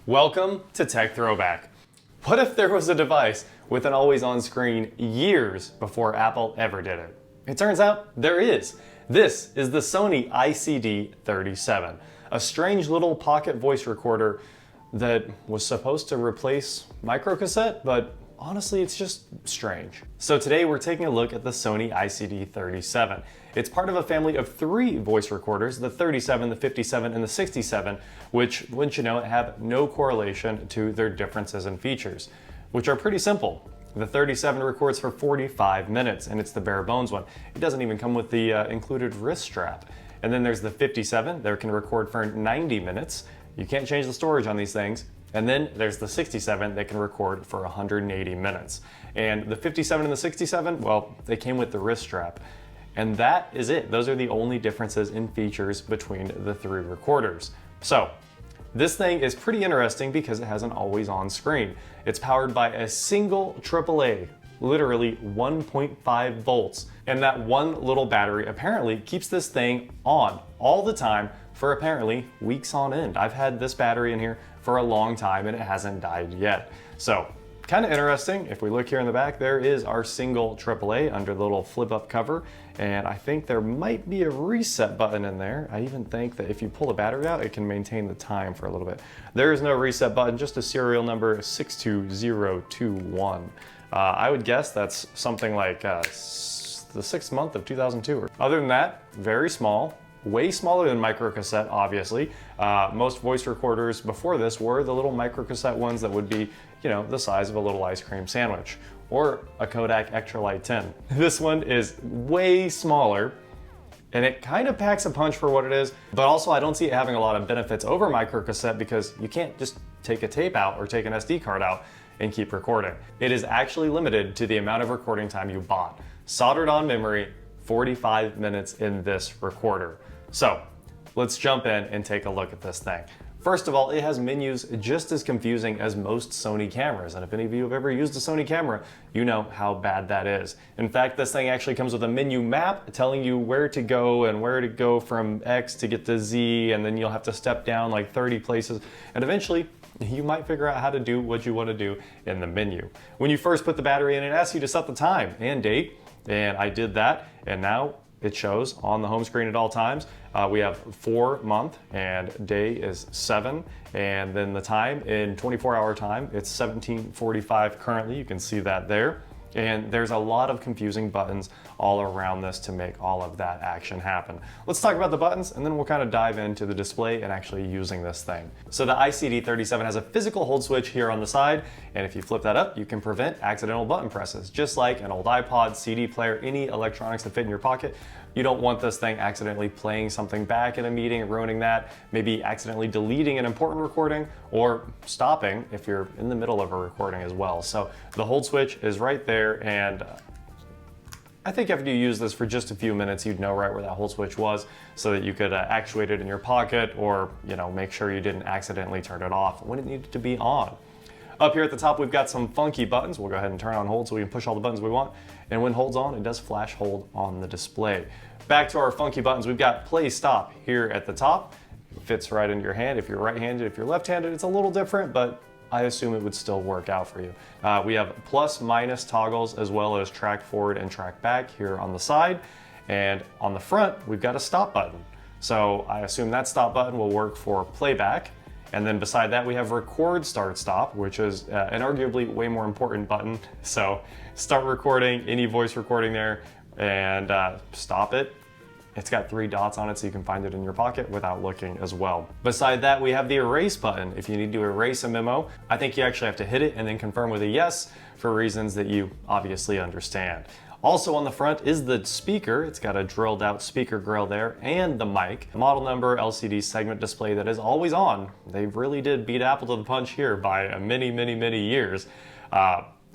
Welcome to Tech Throwback. What if there was a device with an always-on screen years before Apple ever did it? It turns out there is. This is the Sony ICD-37, a strange little pocket voice recorder that was supposed to replace Microcassette, but honestly, it's just strange. So today we're taking a look at the Sony ICD-37. It's part of a family of 3 voice recorders, the 37, the 57, and the 67, which, wouldn't you know, have no correlation to their differences in features, which are pretty simple. The 37 records for 45 minutes, and it's the bare bones one. It doesn't even come with the included wrist strap. And then there's the 57 that can record for 90 minutes. You can't change the storage on these things. And then there's the 67 that can record for 180 minutes. And the 57 and the 67, well, they came with the wrist strap. And that is it. Those are the only differences in features between the 3 recorders. So this thing is pretty interesting because it has an always-on screen. It's powered by a single AAA, literally 1.5 volts. And that one little battery apparently keeps this thing on all the time for apparently weeks on end. I've had this battery in here for a long time and it hasn't died yet. So kind of interesting. If we look here in the back, there is our single AAA under the little flip up cover. And I think there might be a reset button in there. I even think that if you pull the battery out, it can maintain the time for a little bit. There is no reset button, just a serial number 62021. I would guess that's something like the 6th month of 2002. Other than that, very small. Way smaller than Microcassette, obviously. Most voice recorders before this were the little Microcassette ones that would be, you know, the size of a little ice cream sandwich or a Kodak Extralight 10. This one is way smaller and it kind of packs a punch for what it is, but also I don't see it having a lot of benefits over Microcassette because you can't just take a tape out or take an SD card out and keep recording. It is actually limited to the amount of recording time you bought. Soldered on memory, 45 minutes in this recorder. So let's jump in and take a look at this thing. First of all, it has menus just as confusing as most Sony cameras. And if any of you have ever used a Sony camera, you know how bad that is. In fact, this thing actually comes with a menu map telling you where to go and where to go from X to get to Z, and then you'll have to step down like 30 places. And eventually, you might figure out how to do what you want to do in the menu. When you first put the battery in, it asks you to set the time and date. And I did that, and now it shows on the home screen at all times. We have 4 month and day is 7, and then the time in 24-hour time, it's 17:45 currently. You can see that there. And there's a lot of confusing buttons all around this to make all of that action happen. Let's talk about the buttons and then we'll kind of dive into the display and actually using this thing. So the ICD-37 has a physical hold switch here on the side, and if you flip that up, you can prevent accidental button presses. Just like an old iPod, CD player, any electronics that fit in your pocket, you don't want this thing accidentally playing something back in a meeting and ruining that, maybe accidentally deleting an important recording or stopping if you're in the middle of a recording as well. So the hold switch is right there, and I think after you use this for just a few minutes, you'd know right where that hold switch was so that you could actuate it in your pocket or, you know, make sure you didn't accidentally turn it off when it needed to be on. Up here at the top, we've got some funky buttons. We'll go ahead and turn on hold so we can push all the buttons we want. And when hold's on, it does flash hold on the display. Back to our funky buttons, we've got play stop here at the top. It fits right into your hand. If you're right-handed, if you're left-handed, it's a little different, but I assume it would still work out for you. We have plus minus toggles as well as track forward and track back here on the side. And on the front, we've got a stop button. So I assume that stop button will work for playback. And then beside that, we have record, start, stop, which is an arguably way more important button. So start recording, any voice recording there, and stop it. It's got 3 dots on it so you can find it in your pocket without looking as well. Beside that, we have the erase button. If you need to erase a memo, I think you actually have to hit it and then confirm with a yes for reasons that you obviously understand. Also on the front is the speaker. It's got a drilled out speaker grill there and the mic. Model number, LCD segment display that is always on. They really did beat Apple to the punch here by many years.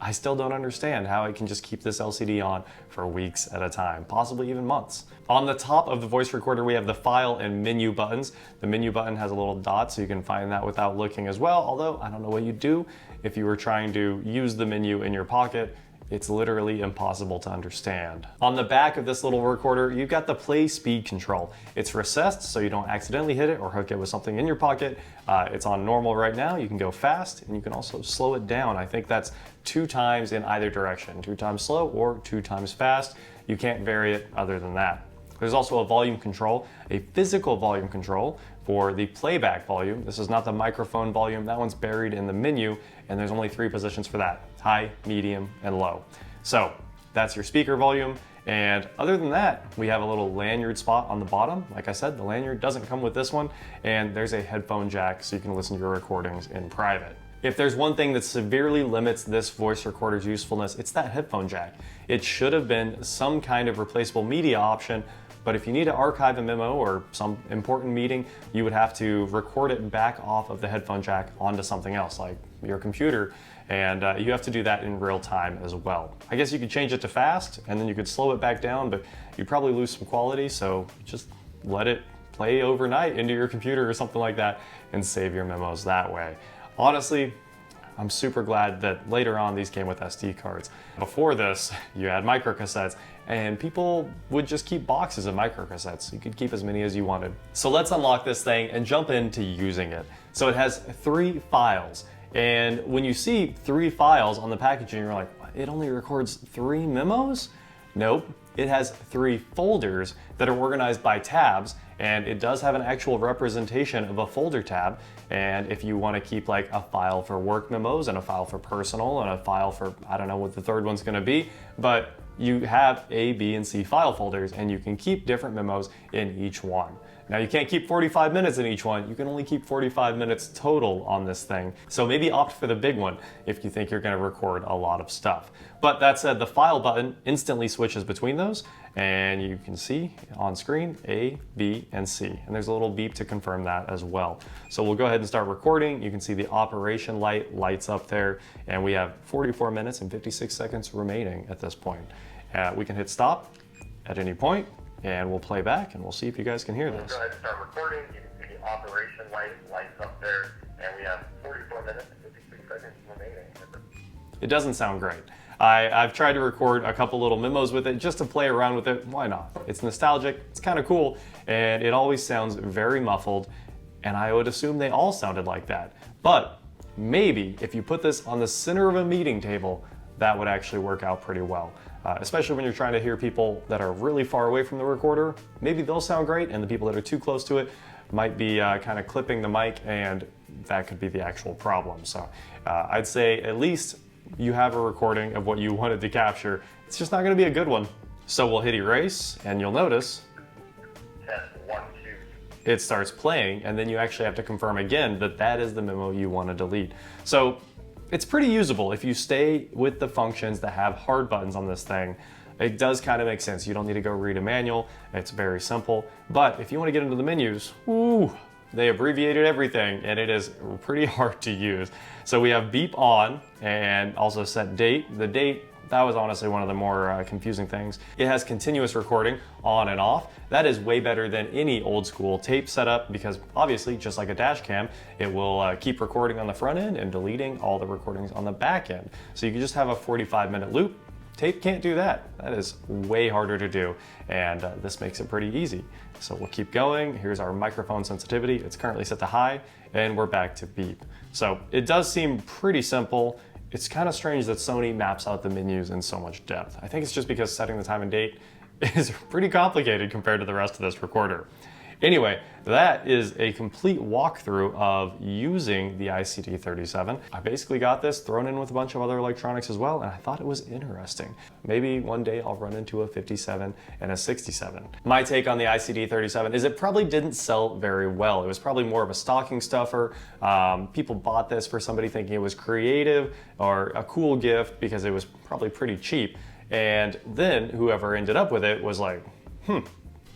I still don't understand how it can just keep this LCD on for weeks at a time, possibly even months. On the top of the voice recorder, we have the file and menu buttons. The menu button has a little dot so you can find that without looking as well, although I don't know what you'd do if you were trying to use the menu in your pocket. it's literally impossible to understand. On the back of this little recorder, you've got the play speed control. It's recessed so you don't accidentally hit it or hook it with something in your pocket. It's on normal right now. You can go fast and you can also slow it down. I think that's 2 times in either direction, 2 times slow or 2 times fast. You can't vary it other than that. There's also a volume control, a physical volume control for the playback volume. This is not the microphone volume. That one's buried in the menu, and there's only 3 positions for that: high, medium, and low. So that's your speaker volume. And other than that, we have a little lanyard spot on the bottom. Like I said, the lanyard doesn't come with this one, and there's a headphone jack so you can listen to your recordings in private. If there's one thing that severely limits this voice recorder's usefulness, it's that headphone jack. It should have been some kind of replaceable media option, but if you need to archive a memo or some important meeting, you would have to record it back off of the headphone jack onto something else, like your computer, and you have to do that in real time as well. I guess you could change it to fast, and then you could slow it back down, but you'd probably lose some quality, so just let it play overnight into your computer or something like that and save your memos that way. Honestly, I'm super glad that later on these came with SD cards. Before this, you had microcassettes, and people would just keep boxes of microcassettes. You could keep as many as you wanted. So let's unlock this thing and jump into using it. So it has 3 files, and when you see 3 files on the packaging, you're like, it only records 3 memos? Nope, it has 3 folders that are organized by tabs, and it does have an actual representation of a folder tab. And if you want to keep like a file for work memos and a file for personal and a file for, I don't know what the third one's going to be, but you have A, B, and C file folders, and you can keep different memos in each one. Now you can't keep 45 minutes in each one. You can only keep 45 minutes total on this thing. So maybe opt for the big one if you think you're going to record a lot of stuff. But that said, the file button instantly switches between those, and you can see on screen A, B, and C. And there's a little beep to confirm that as well. So we'll go ahead and start recording. You can see the operation light lights up there, and we have 44 minutes and 56 seconds remaining at this point. We can hit stop at any point, and we'll play back and we'll see if you guys can hear this. Go ahead and start recording. You can see the operation light lights up there, and we have 44 minutes and 56 seconds remaining. It doesn't sound great. I've tried to record a couple little memos with it just to play around with it. Why not? It's nostalgic, it's kind of cool, and it always sounds very muffled, and I would assume they all sounded like that. But maybe if you put this on the center of a meeting table, that would actually work out pretty well. Especially when you're trying to hear people that are really far away from the recorder. Maybe they'll sound great, and the people that are too close to it might be kind of clipping the mic, and that could be the actual problem. So I'd say at least you have a recording of what you wanted to capture. It's just not going to be a good one. So we'll hit erase, and you'll notice Test 1, 2. It starts playing, and then you actually have to confirm again that that is the memo you want to delete. So it's pretty usable if you stay with the functions that have hard buttons on this thing. It does kind of make sense. You don't need to go read a manual. It's very simple. But if you want to get into the menus, ooh, they abbreviated everything, and it is pretty hard to use. So we have beep on, and also set date. The date, that was honestly one of the more confusing things. It has continuous recording on and off. That is way better than any old school tape setup, because obviously, just like a dash cam, it will keep recording on the front end and deleting all the recordings on the back end. So you can just have a 45-minute loop. Tape can't do that. That is way harder to do, and this makes it pretty easy. So we'll keep going. Here's our microphone sensitivity. It's currently set to high, and we're back to beep. So it does seem pretty simple. It's kind of strange that Sony maps out the menus in so much depth. I think it's just because setting the time and date is pretty complicated compared to the rest of this recorder. Anyway, that is a complete walkthrough of using the ICD-37. I basically got this thrown in with a bunch of other electronics as well, and I thought it was interesting. Maybe one day I'll run into a 57 and a 67. My take on the ICD-37 is it probably didn't sell very well. It was probably more of a stocking stuffer. People bought this for somebody thinking it was creative or a cool gift because it was probably pretty cheap. And then whoever ended up with it was like,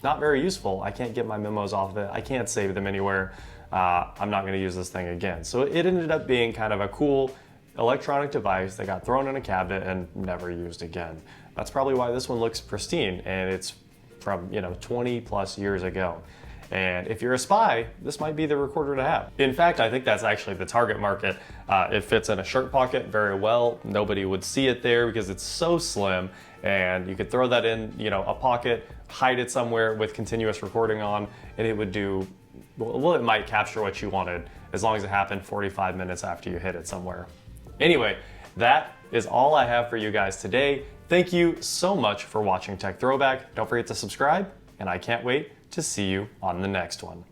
not very useful. I can't get my memos off of it. I can't save them anywhere. I'm not gonna use this thing again. So it ended up being kind of a cool electronic device that got thrown in a cabinet and never used again. That's probably why this one looks pristine, and it's from 20 plus years ago. And if you're a spy, this might be the recorder to have. In fact, I think that's actually the target market. It fits in a shirt pocket very well. Nobody would see it there because it's so slim, and you could throw that in, you know, a pocket, hide it somewhere with continuous recording on, and it would do, well, it might capture what you wanted as long as it happened 45 minutes after you hit it somewhere. Anyway, that is all I have for you guys today. Thank you so much for watching Tech Throwback. Don't forget to subscribe, and I can't wait to see you on the next one.